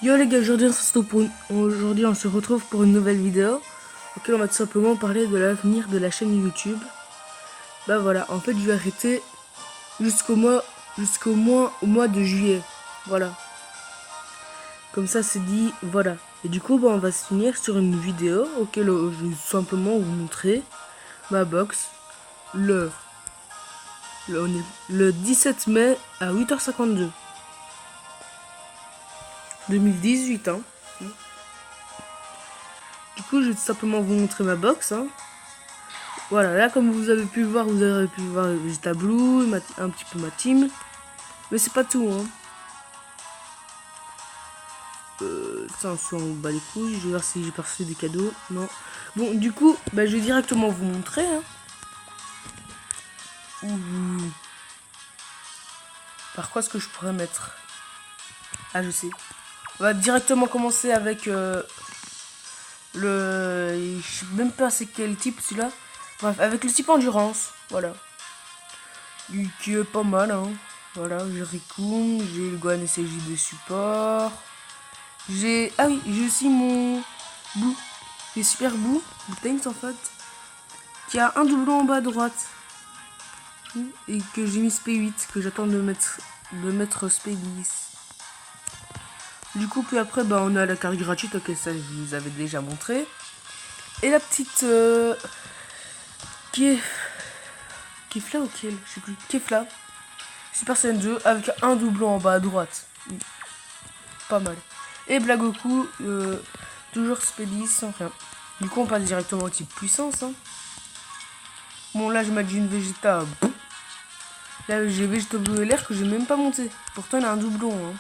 Yo les gars, aujourd'hui on se retrouve pour une nouvelle vidéo auquel on va tout simplement parler de l'avenir de la chaîne YouTube. Bah voilà, en fait je vais arrêter au mois de juillet. Voilà. Comme ça c'est dit, voilà. Et du coup bah, on va se finir sur une vidéo auquel je vais tout simplement vous montrer ma box le 17 mai à 8h52. 2018 hein. Du coup je vais tout simplement vous montrer ma box hein. Voilà, là comme vous avez pu voir, Vegeta Blue, un petit peu ma team. Mais c'est pas tout hein. Ça on s'en bat les couilles, je vais voir si j'ai perçu des cadeaux. Non. Bon du coup, bah, je vais directement vous montrer hein. Par quoi est-ce que je pourrais mettre? Ah je sais. On va directement commencer avec je sais même pas c'est quel type celui-là. Bref, avec le type endurance, voilà. Qui est pas mal hein. Voilà, j'ai Rikun, j'ai le Gohan SCJ de support. J'ai... Ah oui, j'ai aussi mon Boo. Les Super Boo, Tanks en fait. Qui a un doublon en bas à droite. Et que j'ai mis SP8, que j'attends de mettre SP10. Du coup, puis après, bah, on a la carte gratuite, ok, ça je vous avais déjà montré. Et la petite... Kefla ou Kiel, je sais plus. Kefla. Super Saiyan 2 avec un doublon en bas à droite. Pas mal. Et Blagoku, toujours SP10 sans rien. Du coup, on passe directement au type puissance. Hein. Bon, là, je m'imagine Vegeta. Là, j'ai Vegeta Blue LR que j'ai même pas monté. Pourtant, il a un doublon. Hein.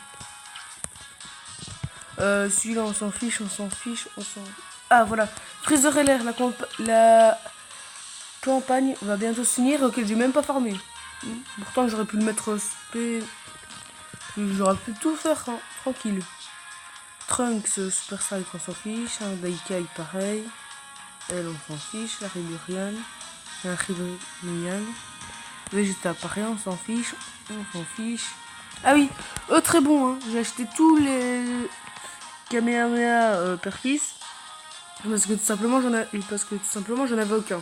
Celui-là, on s'en fiche. Ah, voilà. Freezer LR, la campagne va bientôt se finir, auquel j'ai même pas farmé. Pourtant, j'aurais pu le mettre SP. J'aurais pu tout faire, hein. Tranquille. Trunks, Super Strike, on s'en fiche. Un Daikai, pareil. Elle, on s'en fiche. La Riburian. Un Riburian. Vegeta, pareil, on s'en fiche. Ah oui, très bon, hein. J'ai acheté tous les Kamehameha Perfis. Parce que tout simplement, j'en avais aucun.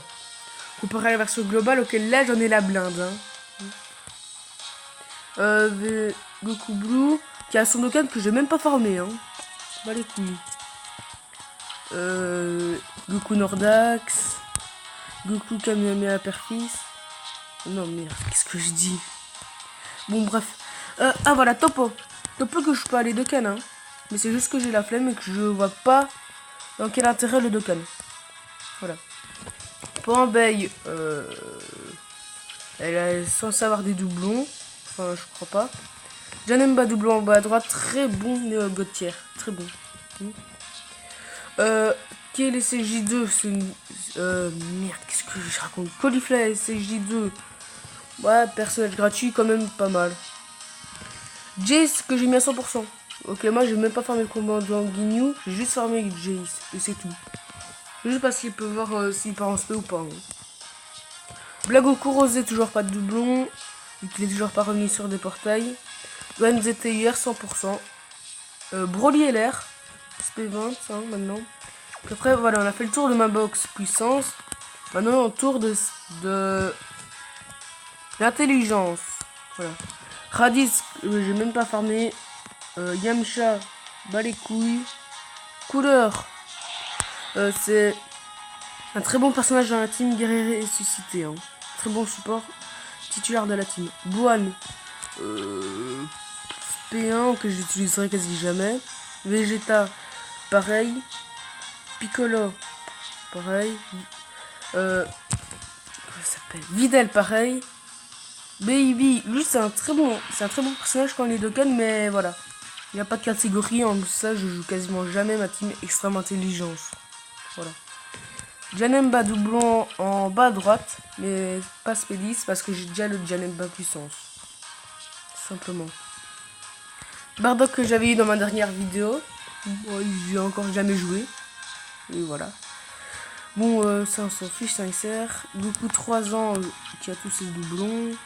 Comparé à la version globale, auquel là, j'en ai la blinde. Hein. Goku Blue, qui a son Dokkan que j'ai même pas formé. Hein. Bah les couilles. Goku Nordax. Goku Kamehameha Perfis. Non merde, qu'est-ce que je dis? Bon bref. Ah voilà, Topo. Topo que je peux aller Dokkan. Hein. Mais c'est juste que j'ai la flemme et que je vois pas dans quel intérêt le Dokkan. Voilà. Pambay, elle est censée avoir des doublons. Enfin, je crois pas. Janemba doublon en bas à droite. Très bon Néo Gautier. Très bon. Qui est les CJ2? C'est une... merde, qu'est-ce que je raconte? Caulifla CJ2. Ouais, personnage gratuit, quand même pas mal. Jace que j'ai mis à 100%. Ok, moi j'ai même pas farmé le combat de Guignou. J'ai juste farmé Jace. Et c'est tout. Juste parce qu'il peut voir s'il part en SP ou pas. Hein. Blagoku Rosé, toujours pas de doublon. Et qu'il est toujours pas revenu sur des portails. Gohan ZTUR 100%. Broly LR. SP20 hein, maintenant. Puis après voilà, on a fait le tour de ma box puissance. Maintenant on tour de l'intelligence. Voilà. Raditz, j'ai même pas farmé. Yamcha, bas les couilles. Couleur. C'est un très bon personnage dans la team guerrier ressuscité. Hein. Très bon support titulaire de la team. Gohan. P1 que j'utiliserai quasi jamais. Vegeta, pareil. Piccolo, pareil. Comment ça s'appelle? Videl, pareil. Baby, lui c'est un très bon personnage quand il est Dokkan, mais voilà. Il n'y a pas de catégorie, en ça je joue quasiment jamais ma team extrême intelligence. Voilà. Janemba doublon en bas à droite, mais pas Spédis parce que j'ai déjà le Janemba puissance. Simplement. Bardock que j'avais eu dans ma dernière vidéo. Bon, j'ai encore jamais joué. Et voilà. Bon, ça on s'en fiche, 5 CR. Goku 3 ans qui a tous ses doublons.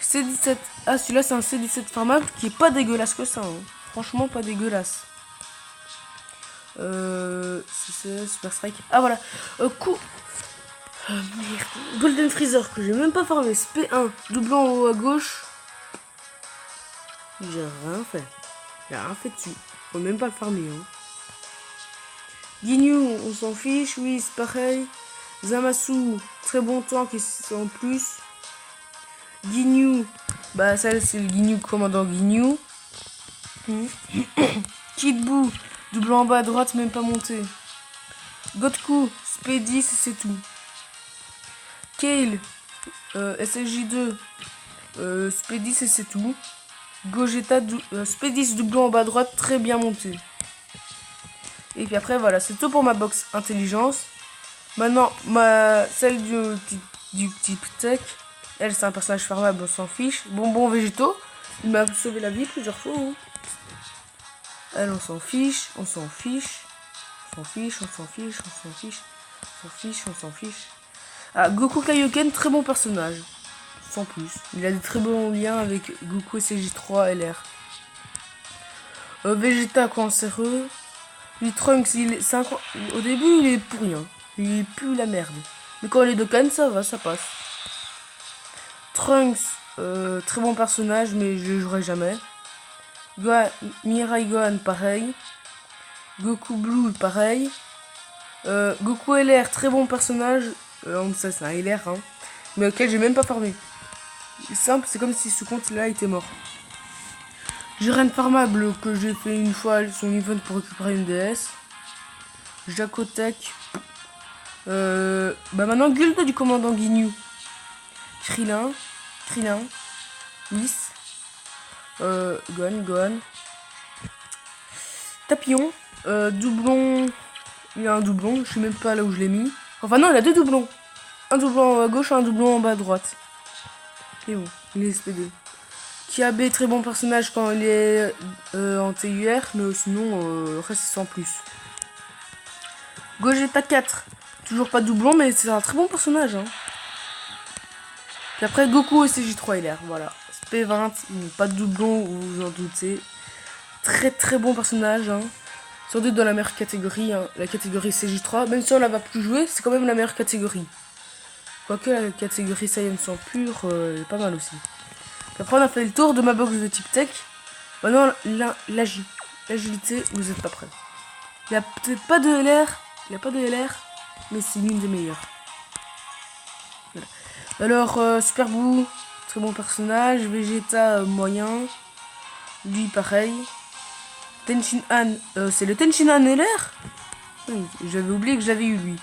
C17. Ah, celui-là c'est un C17 farmable qui est pas dégueulasse que ça. Hein. franchement pas dégueulasse. C'est Super Strike. Ah voilà. Coup. Merde. Golden Freezer que j'ai même pas farmé. SP1. Doublon en haut à gauche. J'ai rien fait. J'ai rien fait dessus. Faut même pas le farmer. Hein. Ginyu, on s'en fiche. Oui, c'est pareil. Zamasu, très bon temps qui en plus. Ginyu, bah ça c'est le Ginyu commandant Ginyu. Kid Buu, double en bas à droite, même pas monté. Goku, SP10 et c'est tout. Kale, SSJ2, SP10 et c'est tout. Gogeta, SP10 double en bas à droite, très bien monté. Et puis après voilà, c'est tout pour ma box intelligence. Maintenant, celle du type tech, elle c'est un personnage farmable, on s'en fiche. Bonbon végétaux, il m'a sauvé la vie plusieurs fois. Hein. Elle, on s'en fiche, on s'en fiche, on s'en fiche, on s'en fiche, on s'en fiche, on s'en fiche, on s'en fiche. Ah, Goku Kaioken, très bon personnage, sans plus. Il a des très bons liens avec Goku CJ3 LR. Vegeta cancéreux. Lui Trunks, au début il est pour rien. Il pue la merde. Mais quand il est Dokkan, ça va, ça passe. Trunks, très bon personnage, mais je le jouerai jamais. Mirai Gohan, pareil. Goku Blue, pareil. Goku LR, très bon personnage. Ça, c'est un LR, hein. Mais auquel j'ai même pas farmé. Simple, c'est comme si ce compte-là était mort. J'ai Ren farmable que j'ai fait une fois son event pour récupérer une DS. Jakotech. Bah maintenant Gulda du commandant Ginyu. Krillin. Whis. Gohan. Tapillon. Doublon. Il a un doublon, je sais même pas là où je l'ai mis. Enfin non, il a deux doublons. Un doublon à gauche et un doublon en bas à droite. Et bon, il est SPD. Kiabe, très bon personnage quand il est en TUR, mais sinon, reste sans plus. Gogeta 4, toujours pas de doublon, mais c'est un très bon personnage. Hein. Puis après, Goku et CJ3 LR, voilà. SP20, pas de doublon, vous vous en doutez. Très très bon personnage. Hein. Sans doute dans la meilleure catégorie, hein, la catégorie CJ3. Même si on la va plus jouer, c'est quand même la meilleure catégorie. Quoique la catégorie Saiyan sans pur est pas mal aussi. Après on a fait le tour de ma box de type tech. Maintenant l'agilité, vous êtes pas prêts. Il n'y a peut-être pas de LR. Il n'y a pas de LR. Mais c'est l'une des meilleures. Voilà. Alors Super Buu, très bon personnage. Vegeta moyen. Lui pareil. Tenshin Han, c'est le Tenshin Han LR. Oui, j'avais oublié que j'avais eu lui.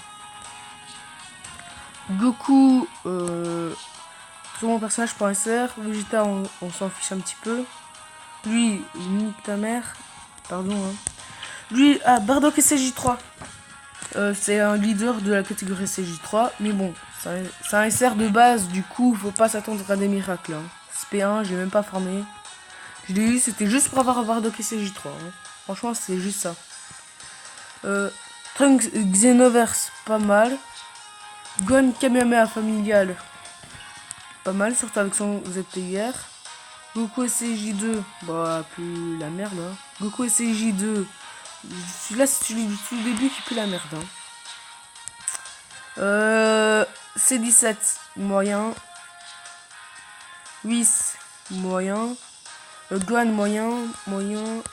Goku, très bon personnage pour SR. Vegeta, on s'en fiche un petit peu. Lui, nique ta mère. Pardon. Hein. Lui, Bardock et CJ3. C'est un leader de la catégorie CJ3. Mais bon, c'est un SR de base. Du coup, faut pas s'attendre à des miracles. Hein. SP1, j'ai même pas farmé. Je l'ai eu, c'était juste pour avoir Bardock et CJ3. Hein. Franchement, c'est juste ça. Trunks Xenoverse, pas mal. Gohan Kamehameha familial, pas mal, surtout avec son ZPUR. Goku SCJ2, bah, plus la merde. Hein. Goku SCJ2, celui-là, c'est celui du début qui pue la merde. Hein. C17, moyen. Whis, moyen. Gohan, moyen.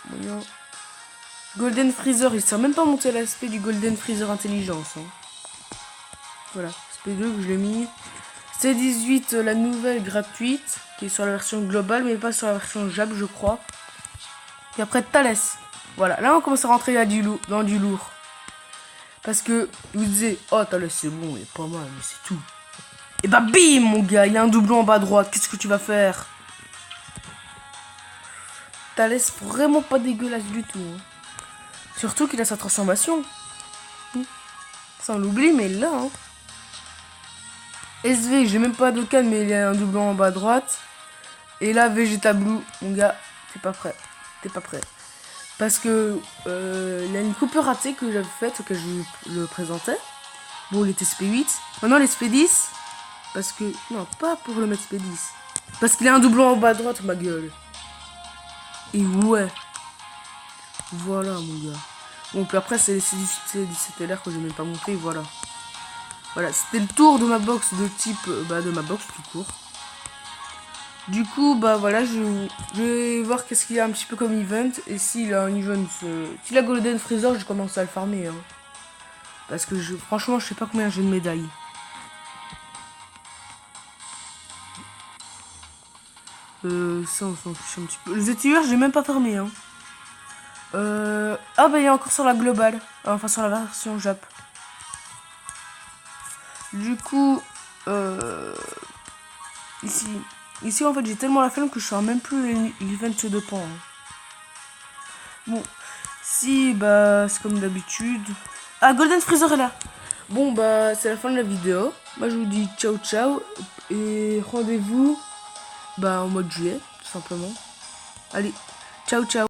Golden Freezer, il sert même pas monter l'aspect du Golden Freezer intelligence. Hein. Voilà, SP2 que je l'ai mis. C18, la nouvelle gratuite, qui est sur la version globale, mais pas sur la version JAB, je crois. Et après, Thales. Voilà, là on commence à rentrer dans du lourd. Parce que vous disiez, oh Thales c'est bon, il est pas mal, mais c'est tout. Et bah bim mon gars, il y a un doublon en bas à droite, qu'est-ce que tu vas faire? Thales vraiment pas dégueulasse du tout. Hein. Surtout qu'il a sa transformation. Ça on l'oublie, mais là, hein. SV, j'ai même pas de Dokkan, mais il y a un doublon en bas à droite. Et là, Vegeta Blue, mon gars, t'es pas prêt. Parce que il y a une coupe ratée que j'avais faite, que je le présentais. Bon, il était SP8. Maintenant, les SP10. Parce que. Non, pas pour le mettre SP10. Parce qu'il y a un doublon en bas à droite, ma gueule. Et ouais. Voilà, mon gars. Bon, puis après, c'est les 17 LR que j'ai même pas monté, voilà. Voilà, c'était le tour de ma box de type, de ma box tout court. Du coup, bah voilà, je vais voir qu'est-ce qu'il y a un petit peu comme event. Et s'il a un event, s'il a Golden Freezer, je commence à le farmer. Hein. Parce que franchement, je sais pas combien j'ai de médailles. Ça, on s'en fiche un petit peu. Les étilleurs, j'ai même pas farmé. Hein. Ah, bah il est encore sur la globale. Enfin, sur la version Jap. Du coup, ici en fait, j'ai tellement la flemme que je sors même plus l'event de pan. Hein. Bon, si, bah, c'est comme d'habitude. Ah, Golden Freezer est là. Bon, bah, c'est la fin de la vidéo. Moi, je vous dis ciao, ciao. Et rendez-vous, bah, en mode juillet, tout simplement. Allez, ciao, ciao.